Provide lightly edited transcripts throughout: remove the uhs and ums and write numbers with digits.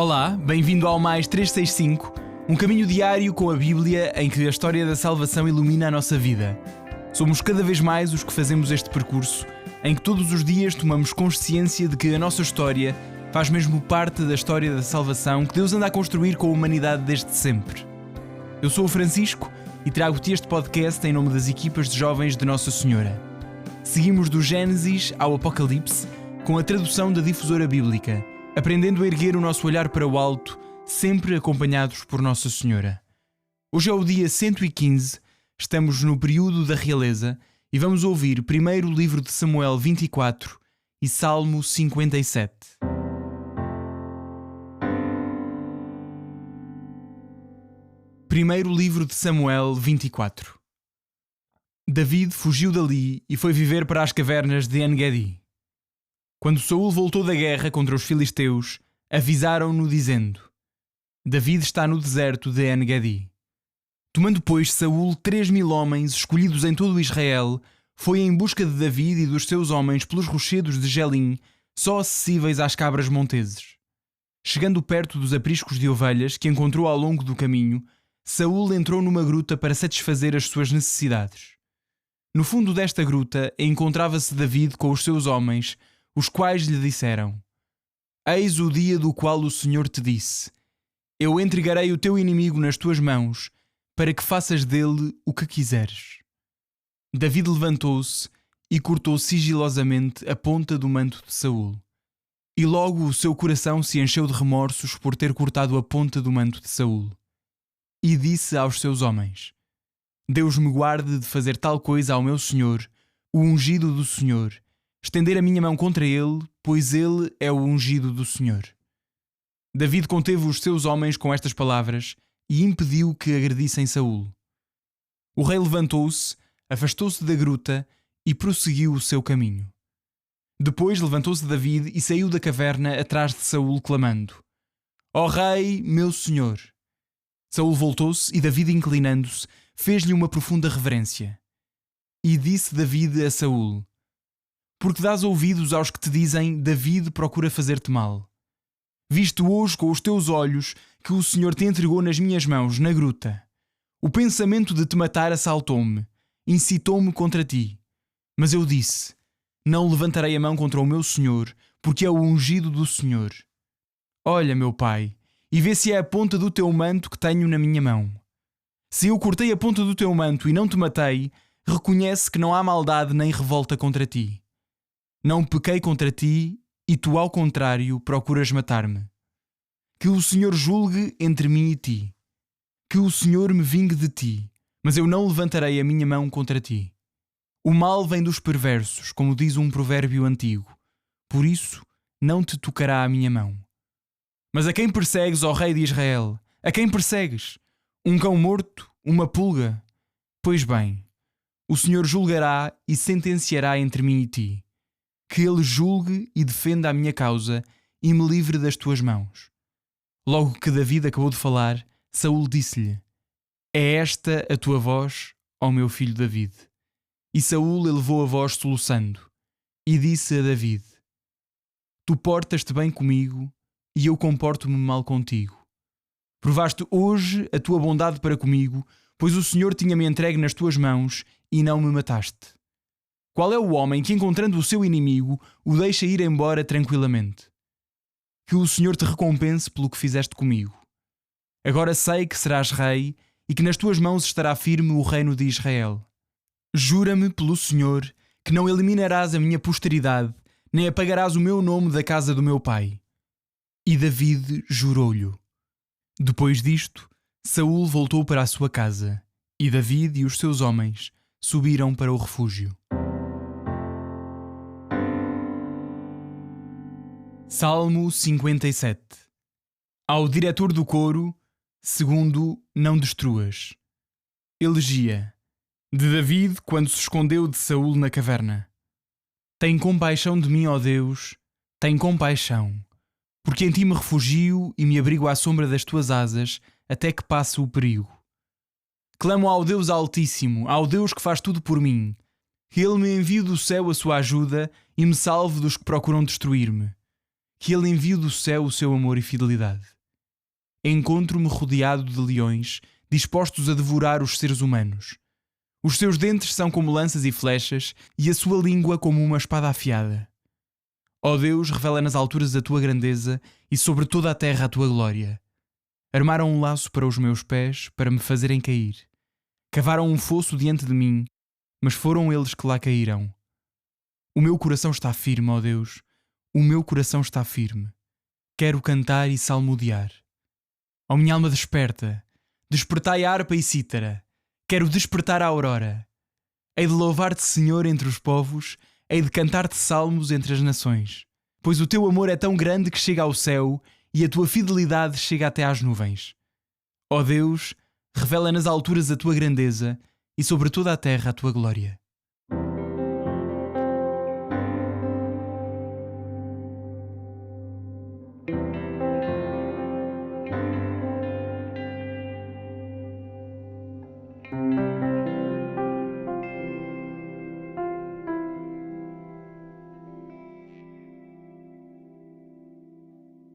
Olá, bem-vindo ao Mais 365, um caminho diário com a Bíblia em que a história da salvação ilumina a nossa vida. Somos cada vez mais os que fazemos este percurso, em que todos os dias tomamos consciência de que a nossa história faz mesmo parte da história da salvação que Deus anda a construir com a humanidade desde sempre. Eu sou o Francisco e trago-te este podcast em nome das equipas de jovens de Nossa Senhora. Seguimos do Gênesis ao Apocalipse com a tradução da Difusora Bíblica, aprendendo a erguer o nosso olhar para o alto, sempre acompanhados por Nossa Senhora. Hoje é o dia 115, estamos no período da realeza e vamos ouvir primeiro o livro de Samuel 24 e Salmo 57. Primeiro livro de Samuel 24. David fugiu dali e foi viver para as cavernas de En-Gedi. Quando Saul voltou da guerra contra os filisteus, avisaram-no dizendo: David está no deserto de En-Gedi. Tomando, pois, Saul 3.000 homens, escolhidos em todo Israel, foi em busca de David e dos seus homens pelos rochedos de Gelim, só acessíveis às cabras monteses. Chegando perto dos apriscos de ovelhas que encontrou ao longo do caminho, Saul entrou numa gruta para satisfazer as suas necessidades. No fundo desta gruta encontrava-se David com os seus homens, os quais lhe disseram: Eis o dia do qual o Senhor te disse: Eu entregarei o teu inimigo nas tuas mãos, para que faças dele o que quiseres. David levantou-se e cortou sigilosamente a ponta do manto de Saul. E logo o seu coração se encheu de remorsos por ter cortado a ponta do manto de Saul. E disse aos seus homens: Deus me guarde de fazer tal coisa ao meu Senhor, o ungido do Senhor, estender a minha mão contra ele, pois ele é o ungido do Senhor. David conteve os seus homens com estas palavras e impediu que agredissem Saul. O rei levantou-se, afastou-se da gruta e prosseguiu o seu caminho. Depois levantou-se David e saiu da caverna atrás de Saul, clamando: Ó rei, meu senhor! Saul voltou-se e David, inclinando-se, fez-lhe uma profunda reverência. E disse David a Saul: Porque dás ouvidos aos que te dizem: David procura fazer-te mal. Viste hoje com os teus olhos que o Senhor te entregou nas minhas mãos, na gruta. O pensamento de te matar assaltou-me, incitou-me contra ti. Mas eu disse: Não levantarei a mão contra o meu Senhor, porque é o ungido do Senhor. Olha, meu pai, e vê se é a ponta do teu manto que tenho na minha mão. Se eu cortei a ponta do teu manto e não te matei, reconhece que não há maldade nem revolta contra ti. Não pequei contra ti, e tu, ao contrário, procuras matar-me. Que o Senhor julgue entre mim e ti. Que o Senhor me vingue de ti, mas eu não levantarei a minha mão contra ti. O mal vem dos perversos, como diz um provérbio antigo. Por isso, não te tocará a minha mão. Mas a quem persegues, ó rei de Israel? A quem persegues? Um cão morto? Uma pulga? Pois bem, o Senhor julgará e sentenciará entre mim e ti. Que ele julgue e defenda a minha causa e me livre das tuas mãos. Logo que David acabou de falar, Saul disse-lhe: É esta a tua voz, ó meu filho David? E Saul elevou a voz soluçando e disse a David: Tu portas-te bem comigo e eu comporto-me mal contigo. Provaste hoje a tua bondade para comigo, pois o Senhor tinha-me entregue nas tuas mãos e não me mataste. Qual é o homem que, encontrando o seu inimigo, o deixa ir embora tranquilamente? Que o Senhor te recompense pelo que fizeste comigo. Agora sei que serás rei e que nas tuas mãos estará firme o reino de Israel. Jura-me pelo Senhor que não eliminarás a minha posteridade, nem apagarás o meu nome da casa do meu pai. E David jurou-lhe. Depois disto, Saul voltou para a sua casa, e David e os seus homens subiram para o refúgio. Salmo 57. Ao diretor do coro, segundo Não destruas. Elegia de David quando se escondeu de Saul na caverna. Tem compaixão de mim, ó Deus, tem compaixão, porque em ti me refugio e me abrigo à sombra das tuas asas até que passe o perigo. Clamo ao Deus Altíssimo, ao Deus que faz tudo por mim, que Ele me envie do céu a sua ajuda e me salve dos que procuram destruir-me. que Ele envie do céu o seu amor e fidelidade. Encontro-me rodeado de leões, dispostos a devorar os seres humanos. Os seus dentes são como lanças e flechas, e a sua língua como uma espada afiada. Ó Deus, revela nas alturas a tua grandeza e sobre toda a terra a tua glória. Armaram um laço para os meus pés, para me fazerem cair. Cavaram um fosso diante de mim, mas foram eles que lá caíram. O meu coração está firme, ó Deus, o meu coração está firme. Quero cantar e salmodiar. Ó minha alma desperta, despertai a harpa e cítara. Quero despertar a aurora. Hei de louvar-te, Senhor, entre os povos, hei de cantar-te salmos entre as nações. Pois o teu amor é tão grande que chega ao céu e a tua fidelidade chega até às nuvens. Ó Deus, revela nas alturas a tua grandeza e sobre toda a terra a tua glória.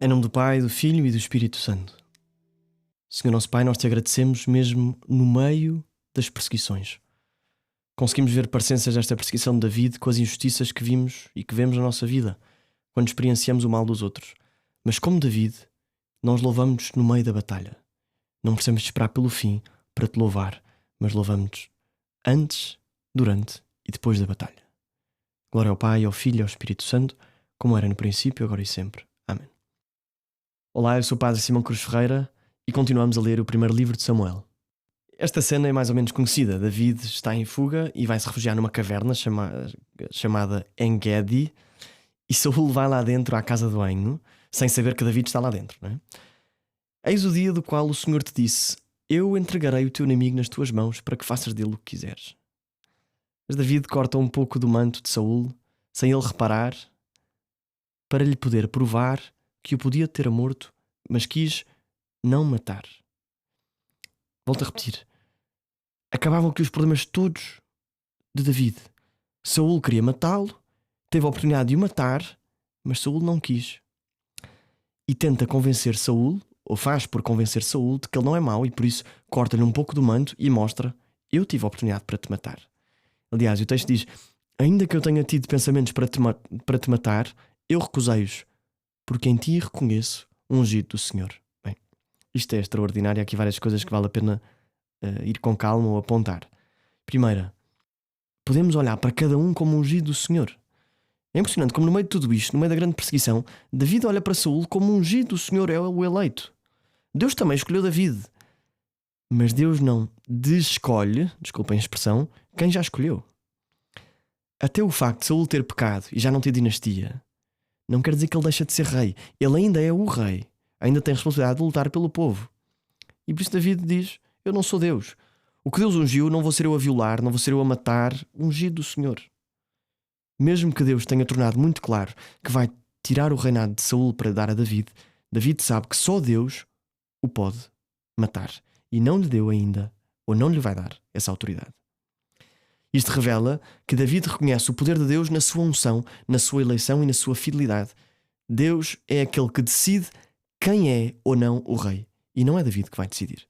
Em nome do Pai, do Filho e do Espírito Santo. Senhor nosso Pai, nós te agradecemos mesmo no meio das perseguições. Conseguimos ver parecenças desta perseguição de David com as injustiças que vimos e que vemos na nossa vida, quando experienciamos o mal dos outros. Mas como David, nós louvamos-nos no meio da batalha. Não precisamos esperar pelo fim para te louvar, mas louvamos-nos antes, durante e depois da batalha. Glória ao Pai, ao Filho e ao Espírito Santo, como era no princípio, agora e sempre. Amém. Olá, eu sou o Padre Simão Cruz Ferreira e continuamos a ler o primeiro livro de Samuel. Esta cena é mais ou menos conhecida. David está em fuga e vai se refugiar numa caverna chamada En-Gedi, e Saul vai lá dentro à casa de banho sem saber que David está lá dentro, não é? Eis o dia do qual o Senhor te disse: eu entregarei o teu inimigo nas tuas mãos para que faças dele o que quiseres. Mas David corta um pouco do manto de Saul sem ele reparar, para lhe poder provar que o podia ter morto, mas quis não matar. Volto a repetir. Acabavam aqui os problemas todos de David. Saul queria matá-lo, teve a oportunidade de o matar, mas Saul não quis. E tenta convencer Saul, ou faz por convencer Saul, de que ele não é mau, e por isso corta-lhe um pouco do manto e mostra: eu tive a oportunidade para te matar. Aliás, o texto diz: ainda que eu tenha tido pensamentos para te matar, eu recusei-os, porque em ti reconheço o ungido do Senhor. Bem, isto é extraordinário. Há aqui várias coisas que vale a pena ir com calma ou apontar. Primeira, podemos olhar para cada um como ungido do Senhor. É impressionante como no meio de tudo isto, no meio da grande perseguição, David olha para Saul como ungido do Senhor, é o eleito. Deus também escolheu David. Mas Deus não desescolhe, desculpem a expressão, quem já escolheu. Até o facto de Saul ter pecado e já não ter dinastia não quer dizer que ele deixa de ser rei. Ele ainda é o rei. Ainda tem a responsabilidade de lutar pelo povo. E por isso David diz: eu não sou Deus. O que Deus ungiu não vou ser eu a violar, não vou ser eu a matar. Ungido do Senhor. Mesmo que Deus tenha tornado muito claro que vai tirar o reinado de Saul para dar a David, David sabe que só Deus o pode matar. E não lhe deu ainda, ou não lhe vai dar, essa autoridade. Isto revela que David reconhece o poder de Deus na sua unção, na sua eleição e na sua fidelidade. Deus é aquele que decide quem é ou não o rei. E não é David que vai decidir.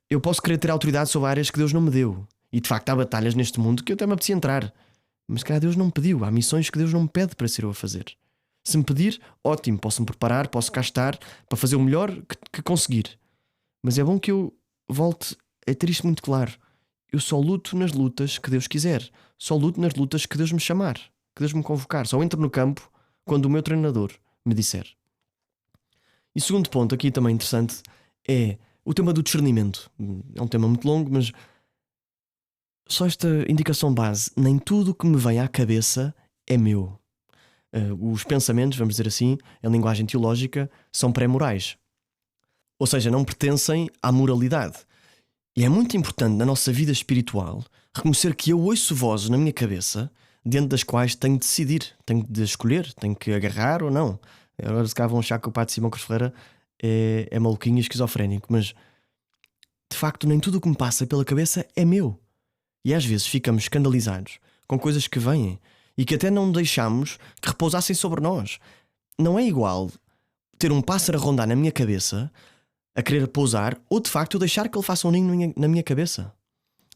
Eu posso querer ter autoridade sobre áreas que Deus não me deu. E de facto há batalhas neste mundo que eu até me apetecia entrar. Mas se calhar Deus não me pediu. Há missões que Deus não me pede para ser eu a fazer. Se me pedir, ótimo, posso me preparar, posso cá estar para fazer o melhor que conseguir. Mas é bom que eu volte a ter isto muito claro. Eu só luto nas lutas que Deus quiser. Só luto nas lutas que Deus me chamar, que Deus me convocar. Só entro no campo quando o meu treinador me disser. E o segundo ponto aqui também interessante é o tema do discernimento. É um tema muito longo, mas só esta indicação base: nem tudo o que me vem à cabeça é meu. Os pensamentos, vamos dizer assim, em linguagem teológica, são pré-morais. Ou seja, não pertencem à moralidade. E é muito importante na nossa vida espiritual reconhecer que eu ouço vozes na minha cabeça diante das quais tenho de decidir, tenho de escolher, tenho que agarrar ou não. Agora se cá vão achar que o Padre Simão Cruz Ferreira é maluquinho e esquizofrénico, mas de facto nem tudo o que me passa pela cabeça é meu. E às vezes ficamos escandalizados com coisas que vêm e que até não deixamos que repousassem sobre nós. não é igual ter um pássaro a rondar na minha cabeça, a querer pousar, ou de facto eu deixar que ele faça um ninho na minha cabeça.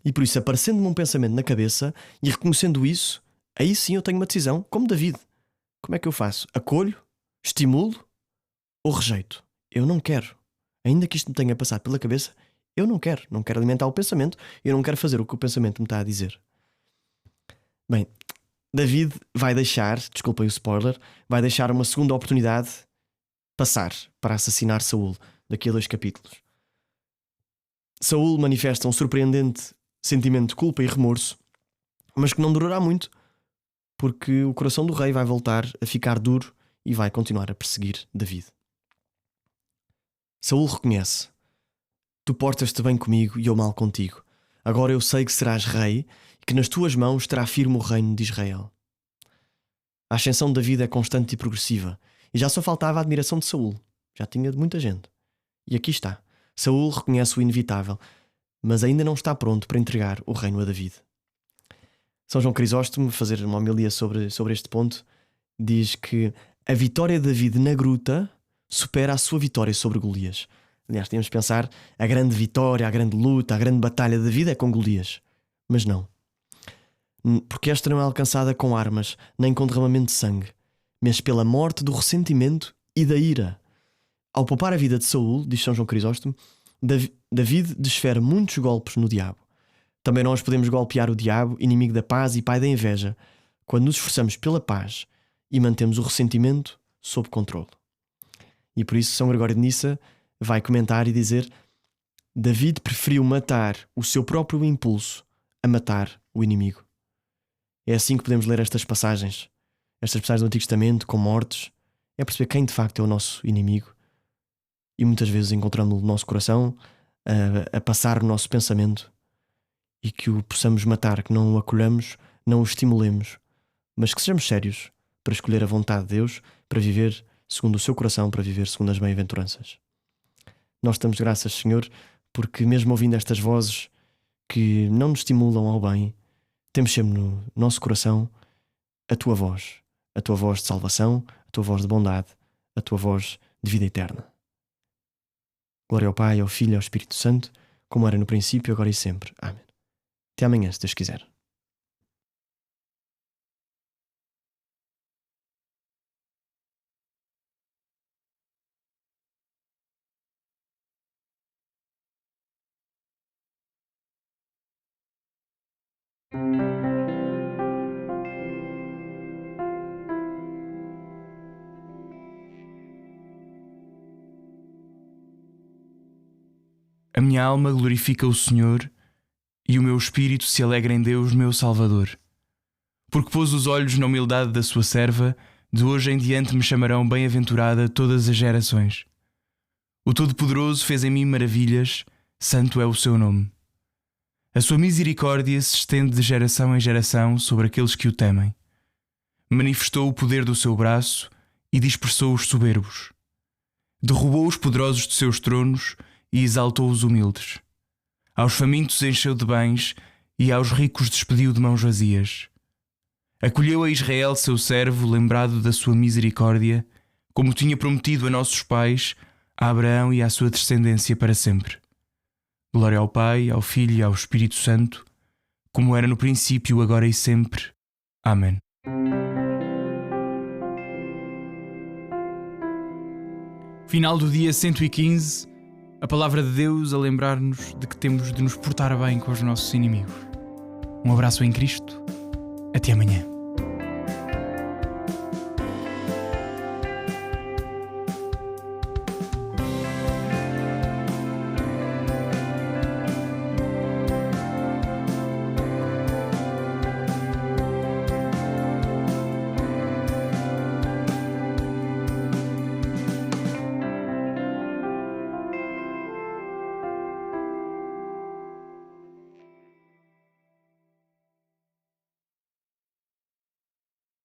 E por isso, aparecendo-me um pensamento na cabeça e reconhecendo isso, aí sim eu tenho uma decisão, como David. Como é que eu faço? Acolho? Estimulo? Ou rejeito? Eu não quero. Ainda que isto me tenha passado pela cabeça, eu não quero. Não quero alimentar o pensamento, eu não quero fazer o que o pensamento me está a dizer. Bem, David vai deixar, desculpem o spoiler, vai deixar uma segunda oportunidade passar para assassinar Saul, daqui a 2 capítulos. Saul manifesta um surpreendente sentimento de culpa e remorso, mas que não durará muito, porque o coração do rei vai voltar a ficar duro e vai continuar a perseguir David. Saul reconhece: tu portas-te bem comigo e eu mal contigo. Agora eu sei que serás rei e que nas tuas mãos estará firme o reino de Israel. A ascensão de David é constante e progressiva, e já só faltava a admiração de Saul. Já tinha de muita gente. E aqui está. Saul reconhece o inevitável, mas ainda não está pronto para entregar o reino a David. São João Crisóstomo, fazer uma homilia sobre este ponto, diz que a vitória de David na gruta supera a sua vitória sobre Golias. Aliás, temos de pensar, a grande vitória, a grande luta, a grande batalha de David é com Golias. Mas não. Porque esta não é alcançada com armas, nem com derramamento de sangue, mas pela morte do ressentimento e da ira. Ao poupar a vida de Saul, diz São João Crisóstomo, David desfere muitos golpes no diabo. Também nós podemos golpear o diabo, inimigo da paz e pai da inveja, quando nos esforçamos pela paz e mantemos o ressentimento sob controle. E por isso São Gregório de Nissa vai comentar e dizer: David preferiu matar o seu próprio impulso a matar o inimigo. É assim que podemos ler estas passagens do Antigo Testamento, com mortes, é perceber quem de facto é o nosso inimigo. E muitas vezes encontramos-lo no nosso coração, a passar o nosso pensamento, e que o possamos matar, que não o acolhamos, não o estimulemos, mas que sejamos sérios para escolher a vontade de Deus, para viver segundo o seu coração, para viver segundo as bem-aventuranças. Nós damos graças, Senhor, porque mesmo ouvindo estas vozes que não nos estimulam ao bem, temos sempre no nosso coração a tua voz de salvação, a tua voz de bondade, a tua voz de vida eterna. Glória ao Pai, ao Filho e ao Espírito Santo, como era no princípio, agora e sempre. Amém. Até amanhã, se Deus quiser. A minha alma glorifica o Senhor e o meu espírito se alegra em Deus, meu Salvador. Porque pôs os olhos na humildade da sua serva, de hoje em diante me chamarão bem-aventurada todas as gerações. O Todo-Poderoso fez em mim maravilhas, santo é o seu nome. A sua misericórdia se estende de geração em geração sobre aqueles que o temem. Manifestou o poder do seu braço e dispersou os soberbos. Derrubou os poderosos de seus tronos e exaltou os humildes. Aos famintos encheu de bens e aos ricos despediu de mãos vazias. Acolheu a Israel, seu servo, lembrado da sua misericórdia, como tinha prometido a nossos pais, a Abraão e à sua descendência para sempre. Glória ao Pai, ao Filho e ao Espírito Santo, como era no princípio, agora e sempre. Amém. Final do dia 115. A palavra de Deus a lembrar-nos de que temos de nos portar bem com os nossos inimigos. Um abraço em Cristo. Até amanhã.